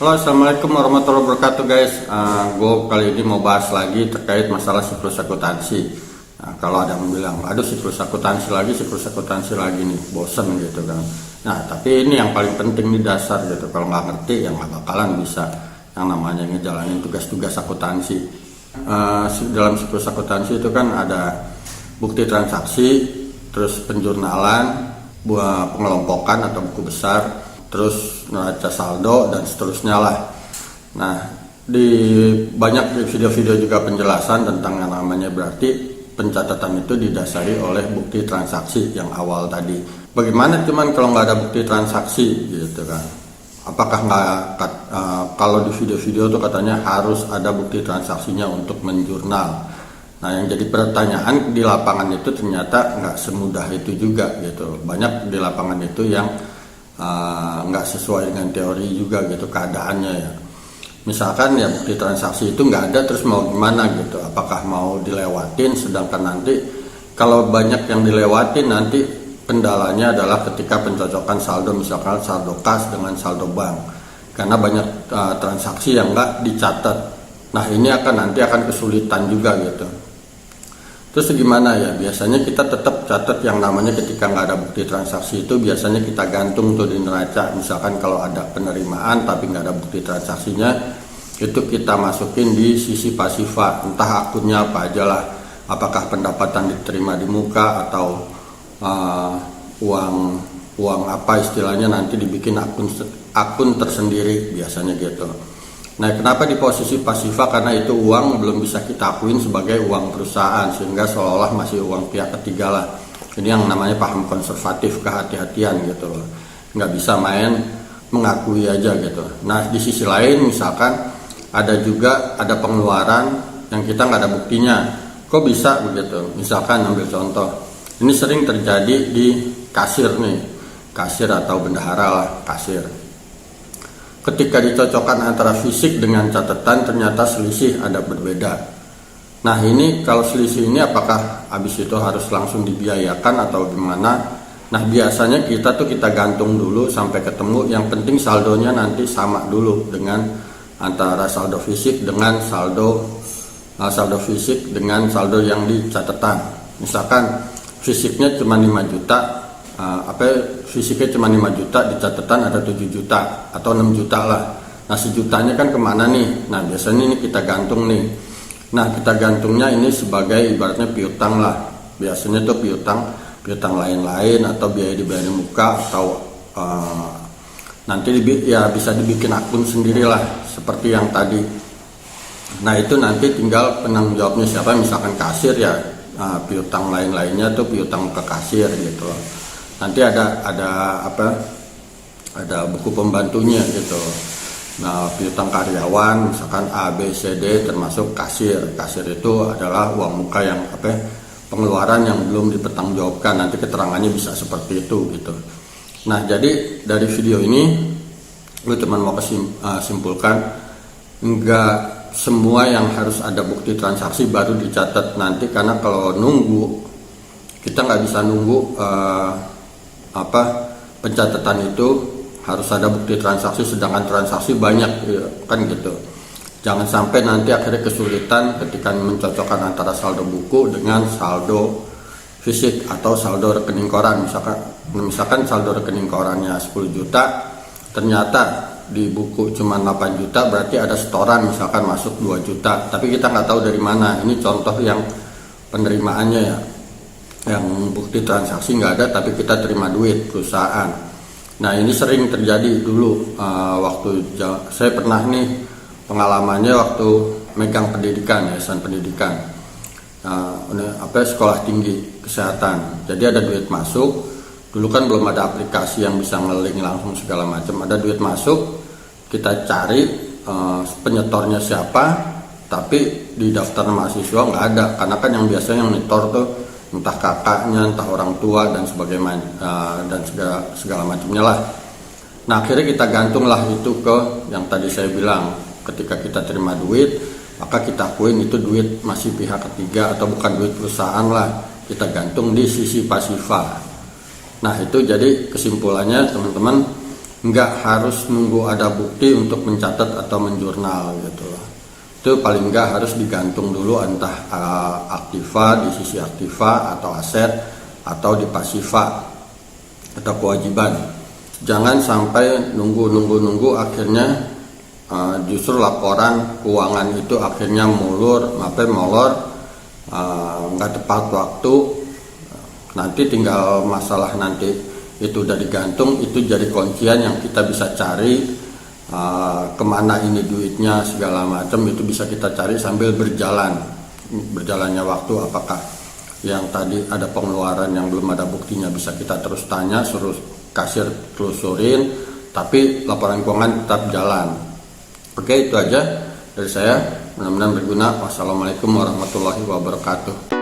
Halo, assalamualaikum warahmatullahi wabarakatuh guys. Gue kali ini mau bahas lagi terkait masalah siklus akuntansi. Kalau ada yang bilang, aduh siklus akuntansi lagi nih, bosen gitu kan. Nah, tapi ini yang paling penting di dasar gitu. Kalau nggak ngerti, ya nggak bakalan bisa yang namanya ngejalanin tugas-tugas akuntansi. Dalam siklus akuntansi itu kan ada bukti transaksi, terus penjurnalan, pengelompokan atau buku besar, terus neraca saldo dan seterusnya lah. Nah, di banyak video-video juga penjelasan tentang yang namanya berarti pencatatan itu didasari oleh bukti transaksi yang awal tadi. Bagaimana cuman kalau nggak ada bukti transaksi gitu kan? Apakah kalau di video-video itu katanya harus ada bukti transaksinya untuk menjurnal. Nah, yang jadi pertanyaan di lapangan itu ternyata nggak semudah itu juga gitu. Banyak di lapangan itu yang nggak sesuai dengan teori juga gitu keadaannya ya. Misalkan ya bukti transaksi itu nggak ada, terus mau gimana gitu? Apakah mau dilewatin? Sedangkan nanti kalau banyak yang dilewatin, nanti kendalanya adalah ketika pencocokan saldo, misalkan saldo kas dengan saldo bank, karena banyak transaksi yang nggak dicatat. Nah, ini nanti akan kesulitan juga gitu. Terus gimana ya? Biasanya kita tetap catat yang namanya ketika nggak ada bukti transaksi itu biasanya kita gantung tuh di neraca. Misalkan kalau ada penerimaan tapi nggak ada bukti transaksinya, itu kita masukin di sisi pasifa, entah akunnya apa aja lah. Apakah pendapatan diterima di muka atau uang apa istilahnya, nanti dibikin akun tersendiri biasanya gitu. Nah, kenapa di posisi pasifa? Karena itu uang belum bisa kita akuin sebagai uang perusahaan, sehingga seolah-olah masih uang pihak ketiga lah. Ini yang namanya paham konservatif, kehati-hatian gitu loh. Nggak bisa main mengakui aja gitu. Nah, di sisi lain misalkan ada pengeluaran yang kita nggak ada buktinya. Kok bisa begitu? Misalkan ambil contoh, ini sering terjadi di kasir nih, kasir atau bendahara lah, kasir. Ketika dicocokkan antara fisik dengan catatan, ternyata selisih ada berbeda. Nah, ini kalau selisih ini apakah habis itu harus langsung dibiayakan atau gimana? Nah, biasanya kita gantung dulu sampai ketemu. Yang penting saldonya nanti sama dulu dengan antara saldo fisik dengan saldo fisik dengan saldo yang di catatan. Misalkan fisiknya cuma 5 juta, fisiknya cuma 5 juta, di catatan ada 7 juta atau 6 juta lah. Nah, sejutanya kan kemana nih? Nah, biasanya ini kita gantung nih. Nah, kita gantungnya ini sebagai ibaratnya piutang lah. Biasanya tuh piutang lain-lain atau biaya dibayar muka atau nanti ya bisa dibikin akun sendirilah seperti yang tadi. Nah, itu nanti tinggal penanggung jawabnya siapa, misalkan kasir ya. Piutang lainnya tuh piutang ke kasir gitu. Nanti ada buku pembantunya gitu. Nah, piutang karyawan misalkan A, B, C, D termasuk kasir. Kasir itu adalah uang muka yang pengeluaran yang belum dipertanggungjawabkan. Nanti keterangannya bisa seperti itu gitu. Nah, jadi dari video ini gue cuma mau simpulkan, enggak semua yang harus ada bukti transaksi baru dicatat nanti, karena kalau nunggu kita nggak bisa nunggu pencatatan itu harus ada bukti transaksi, sedangkan transaksi banyak kan gitu. Jangan sampai nanti akhirnya kesulitan ketika mencocokkan antara saldo buku dengan saldo fisik atau saldo rekening koran. Misalkan saldo rekening korannya 10 juta, ternyata di buku cuma 8 juta, berarti ada setoran misalkan masuk 2 juta, tapi kita nggak tahu dari mana. Ini contoh yang penerimaannya ya, yang bukti transaksi nggak ada tapi kita terima duit perusahaan. Nah, ini sering terjadi dulu waktu saya pernah nih pengalamannya waktu megang pendidikan, yayasan pendidikan, sekolah tinggi kesehatan. Jadi ada duit masuk, dulu kan belum ada aplikasi yang bisa ngeling langsung segala macam. Ada duit masuk, kita cari penyetornya siapa, tapi di daftar mahasiswa nggak ada, karena kan yang biasanya yang nyetor tuh entah kakaknya, entah orang tua dan sebagainya dan segala macamnya lah. Nah, akhirnya kita gantunglah itu ke yang tadi saya bilang, ketika kita terima duit maka kita akuin itu duit masih pihak ketiga atau bukan duit perusahaan lah, kita gantung di sisi pasifa. Nah, itu jadi kesimpulannya teman-teman, nggak harus nunggu ada bukti untuk mencatat atau menjurnal gitu loh. Itu paling nggak harus digantung dulu entah aktiva di sisi aktiva atau aset atau di pasifa atau kewajiban. Jangan sampai nunggu akhirnya justru laporan keuangan itu akhirnya molor, nggak tepat waktu. Nanti tinggal masalah nanti itu udah digantung, itu jadi kuncian yang kita bisa cari kemana ini duitnya segala macam, itu bisa kita cari sambil berjalannya waktu. Apakah yang tadi ada pengeluaran yang belum ada buktinya bisa kita terus tanya, suruh kasir telusurin, tapi laporan keuangan tetap jalan. Oke, itu aja dari saya, mudah-mudahan berguna. Wassalamualaikum warahmatullahi wabarakatuh.